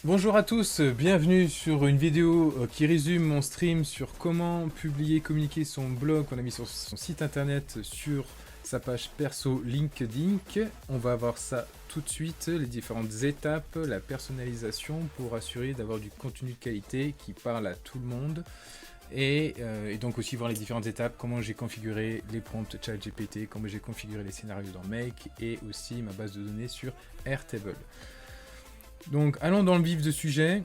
Bonjour à tous, bienvenue sur une vidéo qui résume mon stream sur comment publier, communiquer son blog qu'on a mis sur son site internet sur sa page perso LinkedIn. On va voir ça tout de suite, les différentes étapes, la personnalisation pour assurer d'avoir du contenu de qualité qui parle à tout le monde. Et donc aussi voir les différentes étapes, comment j'ai configuré les prompts ChatGPT, comment j'ai configuré les scénarios dans Make et aussi ma base de données sur Airtable. Donc allons dans le vif du sujet.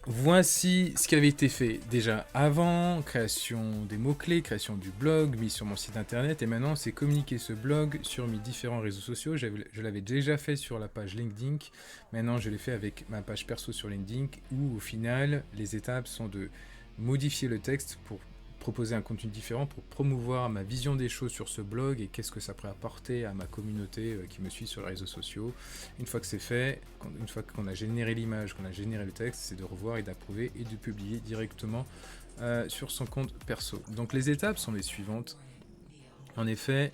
Voici ce qui avait été fait déjà avant, création des mots-clés, création du blog, mis sur mon site internet, et maintenant c'est communiquer ce blog sur mes différents réseaux sociaux. Je l'avais déjà fait sur la page LinkedIn, maintenant je l'ai fait avec ma page perso sur LinkedIn, où au final les étapes sont de modifier le texte pour proposer un contenu différent, pour promouvoir ma vision des choses sur ce blog et qu'est-ce que ça pourrait apporter à ma communauté qui me suit sur les réseaux sociaux. Une fois que c'est fait, une fois qu'on a généré l'image, qu'on a généré le texte, c'est de revoir et d'approuver et de publier directement sur son compte perso. Donc les étapes sont les suivantes. En effet,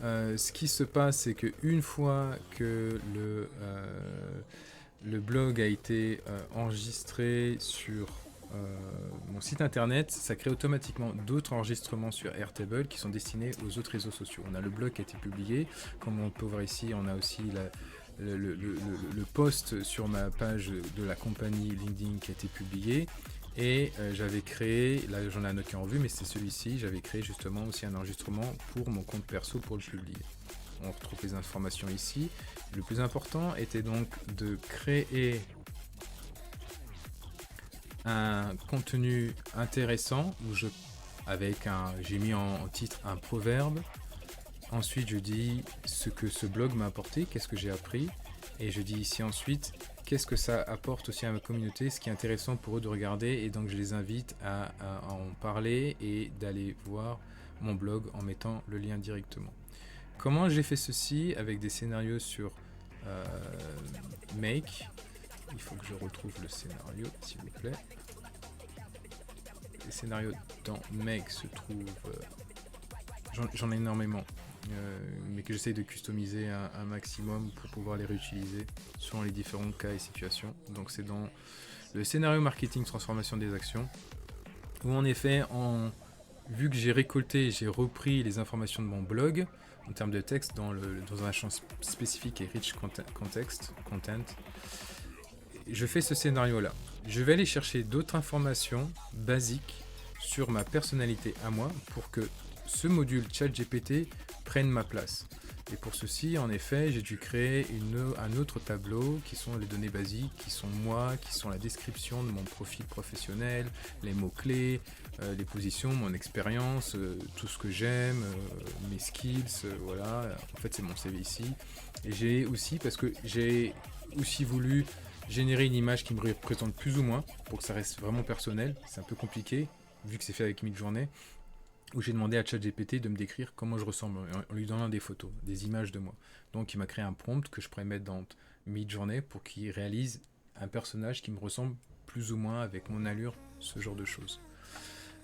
ce qui se passe, c'est qu'une fois que le blog a été enregistré sur mon site internet, ça crée automatiquement d'autres enregistrements sur Airtable qui sont destinés aux autres réseaux sociaux. On a le blog qui a été publié, comme on peut voir ici, on a aussi le post sur ma page de la compagnie LinkedIn qui a été publié. Et j'avais créé, là j'en ai un autre qui est en vue, mais c'est celui-ci, j'avais créé justement aussi un enregistrement pour mon compte perso pour le publier. On retrouve les informations ici. Le plus important était donc de créer un contenu intéressant où j'ai mis en titre un proverbe. Ensuite, je dis ce que ce blog m'a apporté, qu'est-ce que j'ai appris. Et je dis ici ensuite, qu'est-ce que ça apporte aussi à ma communauté, ce qui est intéressant pour eux de regarder. Et donc, je les invite à en parler et d'aller voir mon blog en mettant le lien directement. Comment j'ai fait ceci avec des scénarios sur Make. Il faut que je retrouve le scénario, s'il vous plaît. Les scénarios dans Make se trouvent... j'en ai énormément, mais que j'essaye de customiser un maximum pour pouvoir les réutiliser selon les différents cas et situations. Donc c'est dans le scénario marketing transformation des actions, où en effet, vu que j'ai récolté et j'ai repris les informations de mon blog, en termes de texte, dans un champ spécifique et rich content, je fais ce scénario-là. Je vais aller chercher d'autres informations basiques sur ma personnalité à moi pour que ce module ChatGPT prenne ma place. Et pour ceci, en effet, j'ai dû créer un autre tableau qui sont les données basiques, qui sont moi, qui sont la description de mon profil professionnel, les mots-clés, les positions, mon expérience, tout ce que j'aime, mes skills, voilà. En fait, c'est mon CV ici. Et j'ai aussi, parce que j'ai aussi voulu générer une image qui me représente plus ou moins, pour que ça reste vraiment personnel. C'est un peu compliqué, vu que c'est fait avec Midjourney, où j'ai demandé à ChatGPT de me décrire comment je ressemble, en lui donnant des photos, des images de moi. Donc il m'a créé un prompt que je pourrais mettre dans Midjourney pour qu'il réalise un personnage qui me ressemble plus ou moins avec mon allure, ce genre de choses.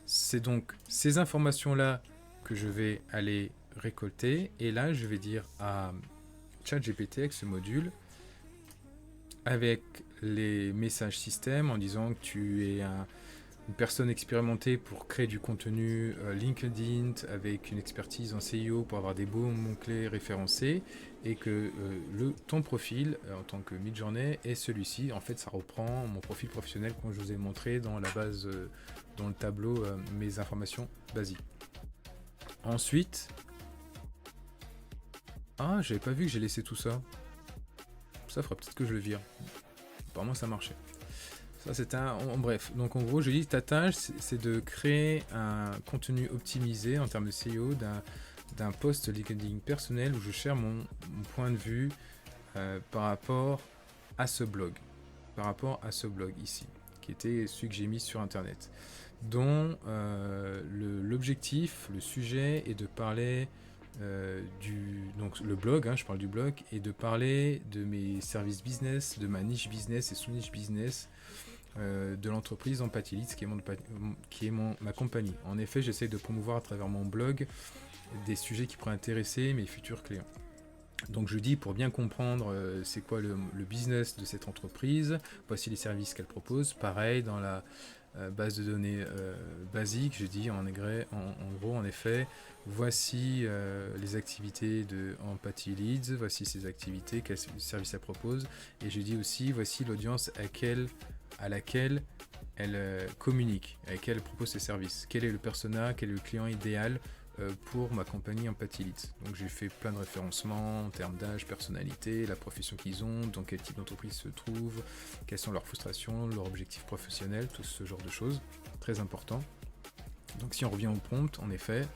C'est donc ces informations-là que je vais aller récolter, et là je vais dire à ChatGPT avec ce module, avec les messages système en disant que tu es une personne expérimentée pour créer du contenu LinkedIn avec une expertise en SEO pour avoir des beaux mots-clés référencés, et que ton profil en tant que Midjourney est celui-ci. En fait, ça reprend mon profil professionnel comme je vous ai montré dans la base, dans le tableau, mes informations basiques. Ensuite, j'avais pas vu que j'ai laissé tout ça. Ça fera peut-être que je le vire. Apparemment, ça marchait. Ça, c'est bref, donc en gros, je dis ta tâche, c'est de créer un contenu optimisé en termes de SEO d'un post LinkedIn personnel où je share mon point de vue par rapport à ce blog. Par rapport à ce blog ici, qui était celui que j'ai mis sur Internet. Dont l'objectif, le sujet est de parler donc le blog, je parle du blog, et de parler de mes services business, de ma niche business et sous-niche business, de l'entreprise Empathylite, qui est ma compagnie. En effet, j'essaie de promouvoir à travers mon blog des sujets qui pourraient intéresser mes futurs clients. Donc je dis pour bien comprendre c'est quoi le business de cette entreprise, voici les services qu'elle propose. Pareil dans la base de données basique, je dis en gros en effet, voici les activités de Empathy Leads, voici ses activités, quels services elle propose. Et je dis aussi voici l'audience à laquelle elle communique, à laquelle elle propose ses services. Quel est le persona, quel est le client idéal pour ma compagnie Empathy Leads. Donc j'ai fait plein de référencements en termes d'âge, personnalité, la profession qu'ils ont, dans quel type d'entreprise se trouvent, quelles sont leurs frustrations, leurs objectifs professionnels, tout ce genre de choses, très important. Donc si on revient au prompt, en effet,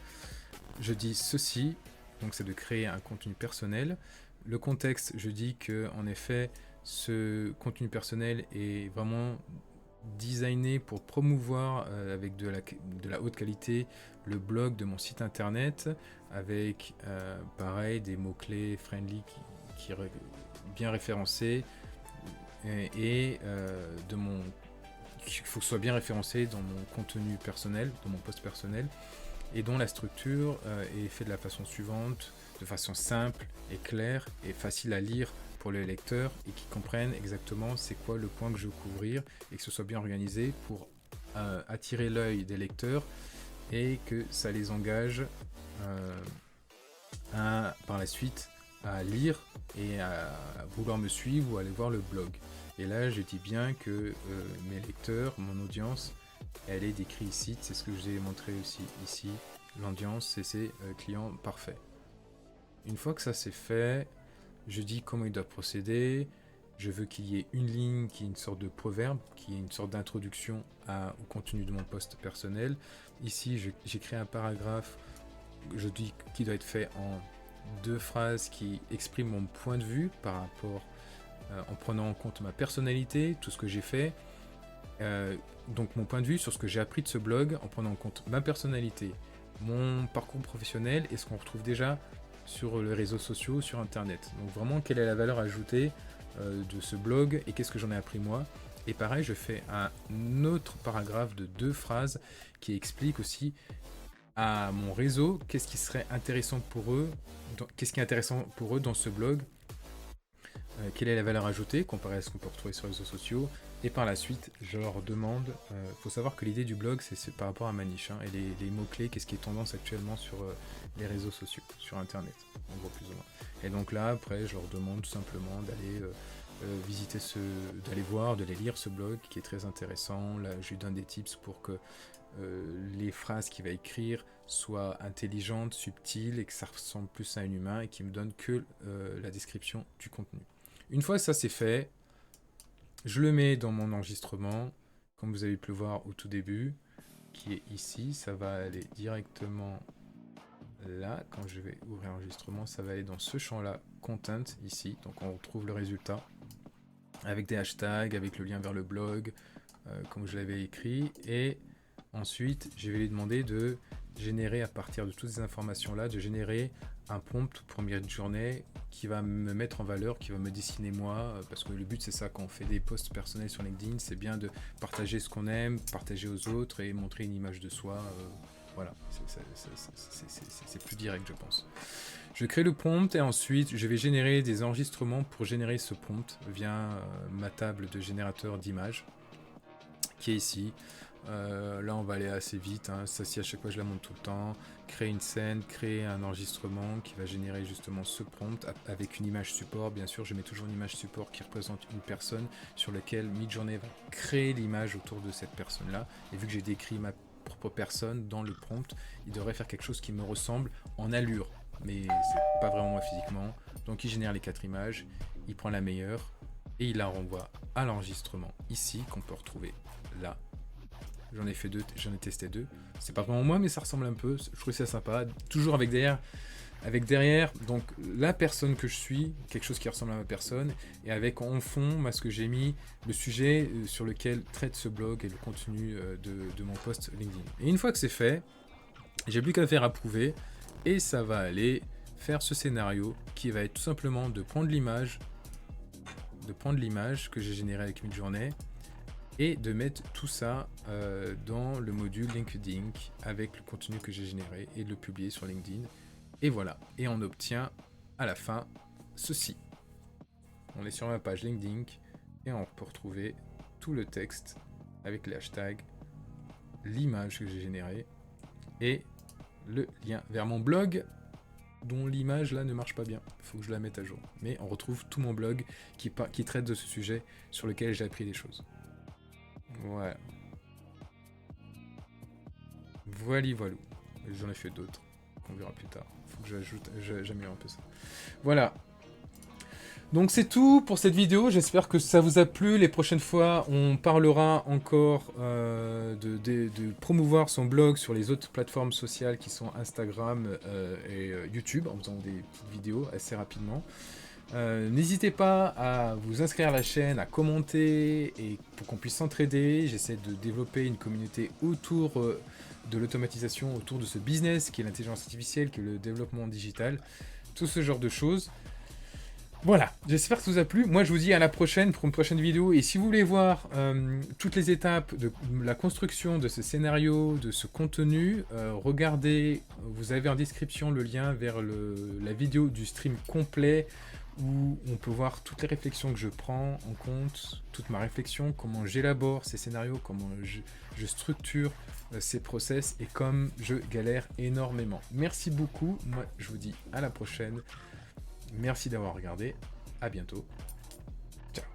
je dis ceci, donc c'est de créer un contenu personnel. Le contexte, je dis que en effet, ce contenu personnel est vraiment designé pour promouvoir avec de la haute qualité le blog de mon site internet avec pareil des mots-clés friendly qui bien référencés et de mon il faut que ce soit bien référencé dans mon contenu personnel, dans mon post personnel et dont la structure est faite de la façon suivante, de façon simple et claire et facile à lire pour les lecteurs et qui comprennent exactement c'est quoi le point que je veux couvrir et que ce soit bien organisé pour attirer l'œil des lecteurs et que ça les engage par la suite à lire et à vouloir me suivre ou aller voir le blog. Et là je dis bien que mes lecteurs, mon audience, elle est décrite ici, c'est ce que je vous ai montré aussi ici, l'audience c'est ses clients parfaits. Une fois que ça c'est fait, je dis comment il doit procéder. Je veux qu'il y ait une ligne qui est une sorte de proverbe, qui est une sorte d'introduction au contenu de mon post personnel. Ici, j'ai créé un paragraphe, je dis qu'il doit être fait en 2 phrases qui expriment mon point de vue par rapport, en prenant en compte ma personnalité, tout ce que j'ai fait. Donc mon point de vue sur ce que j'ai appris de ce blog, en prenant en compte ma personnalité, mon parcours professionnel et ce qu'on retrouve déjà sur les réseaux sociaux, sur internet. Donc vraiment quelle est la valeur ajoutée de ce blog et qu'est-ce que j'en ai appris moi. Et pareil, je fais un autre paragraphe de 2 phrases qui explique aussi à mon réseau qu'est-ce qui serait intéressant pour eux, qu'est-ce qui est intéressant pour eux dans ce blog, quelle est la valeur ajoutée comparée à ce qu'on peut retrouver sur les réseaux sociaux. Et par la suite, je leur demande, faut savoir que l'idée du blog, c'est par rapport à ma niche, hein, et les mots-clés, qu'est-ce qui est tendance actuellement sur les réseaux sociaux, sur Internet, en gros plus ou moins. Et donc là, après, je leur demande tout simplement d'aller visiter d'aller voir, de les lire ce blog qui est très intéressant. Là, je lui donne des tips pour que les phrases qu'il va écrire soient intelligentes, subtiles et que ça ressemble plus à un humain et qu'il me donne que la description du contenu. Une fois que ça c'est fait, je le mets dans mon enregistrement, comme vous avez pu le voir au tout début, qui est ici. Ça va aller directement là. Quand je vais ouvrir l'enregistrement, ça va aller dans ce champ-là, Content, ici. Donc on retrouve le résultat, avec des hashtags, avec le lien vers le blog, comme je l'avais écrit. Et ensuite, je vais lui demander de générer, à partir de toutes ces informations-là, de générer un prompt pour une journée qui va me mettre en valeur, qui va me dessiner moi, parce que le but c'est ça, quand on fait des posts personnels sur LinkedIn, c'est bien de partager ce qu'on aime, partager aux autres et montrer une image de soi. Voilà, c'est plus direct je pense. Je crée le prompt et ensuite je vais générer des enregistrements pour générer ce prompt via ma table de générateur d'images qui est ici. Là on va aller assez vite, hein. Ça si à chaque fois je la monte tout le temps, créer une scène, créer un enregistrement qui va générer justement ce prompt avec une image support. Bien sûr je mets toujours une image support qui représente une personne sur laquelle Midjourney va créer l'image autour de cette personne là, et vu que j'ai décrit ma propre personne dans le prompt, il devrait faire quelque chose qui me ressemble en allure, mais c'est pas vraiment moi physiquement. Donc il génère les 4 images, il prend la meilleure et il la renvoie à l'enregistrement ici qu'on peut retrouver là. J'en ai fait 2, j'en ai testé 2. C'est pas vraiment moi, mais ça ressemble un peu. Je trouve ça sympa. Toujours avec derrière, donc la personne que je suis, quelque chose qui ressemble à ma personne, et avec en fond, ce que j'ai mis, le sujet sur lequel traite ce blog et le contenu de mon post LinkedIn. Et une fois que c'est fait, j'ai plus qu'à faire approuver, et ça va aller faire ce scénario qui va être tout simplement de prendre l'image que j'ai générée avec Midjourney, et de mettre tout ça dans le module LinkedIn avec le contenu que j'ai généré et de le publier sur LinkedIn. Et voilà, et on obtient à la fin ceci. On est sur ma page LinkedIn et on peut retrouver tout le texte avec les hashtags, l'image que j'ai générée et le lien vers mon blog dont l'image là ne marche pas bien. Il faut que je la mette à jour. Mais on retrouve tout mon blog qui traite de ce sujet sur lequel j'ai appris des choses. Voilà. Voilà. J'en ai fait d'autres. On verra plus tard. Il faut que j'améliore un peu ça. Voilà. Donc c'est tout pour cette vidéo, j'espère que ça vous a plu. Les prochaines fois, on parlera encore de promouvoir son blog sur les autres plateformes sociales qui sont Instagram et YouTube, en faisant des petites vidéos assez rapidement. N'hésitez pas à vous inscrire à la chaîne, à commenter, et pour qu'on puisse s'entraider. J'essaie de développer une communauté autour de l'automatisation, autour de ce business qui est l'intelligence artificielle, qui est le développement digital, tout ce genre de choses. Voilà, j'espère que ça vous a plu. Moi, je vous dis à la prochaine pour une prochaine vidéo. Et si vous voulez voir toutes les étapes de la construction de ce scénario, de ce contenu, regardez, vous avez en description le lien vers la vidéo du stream complet où on peut voir toutes les réflexions que je prends en compte, toute ma réflexion, comment j'élabore ces scénarios, comment je structure ces process et comme je galère énormément. Merci beaucoup. Moi, je vous dis à la prochaine. Merci d'avoir regardé, à bientôt, ciao.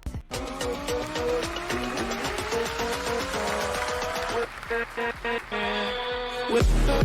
With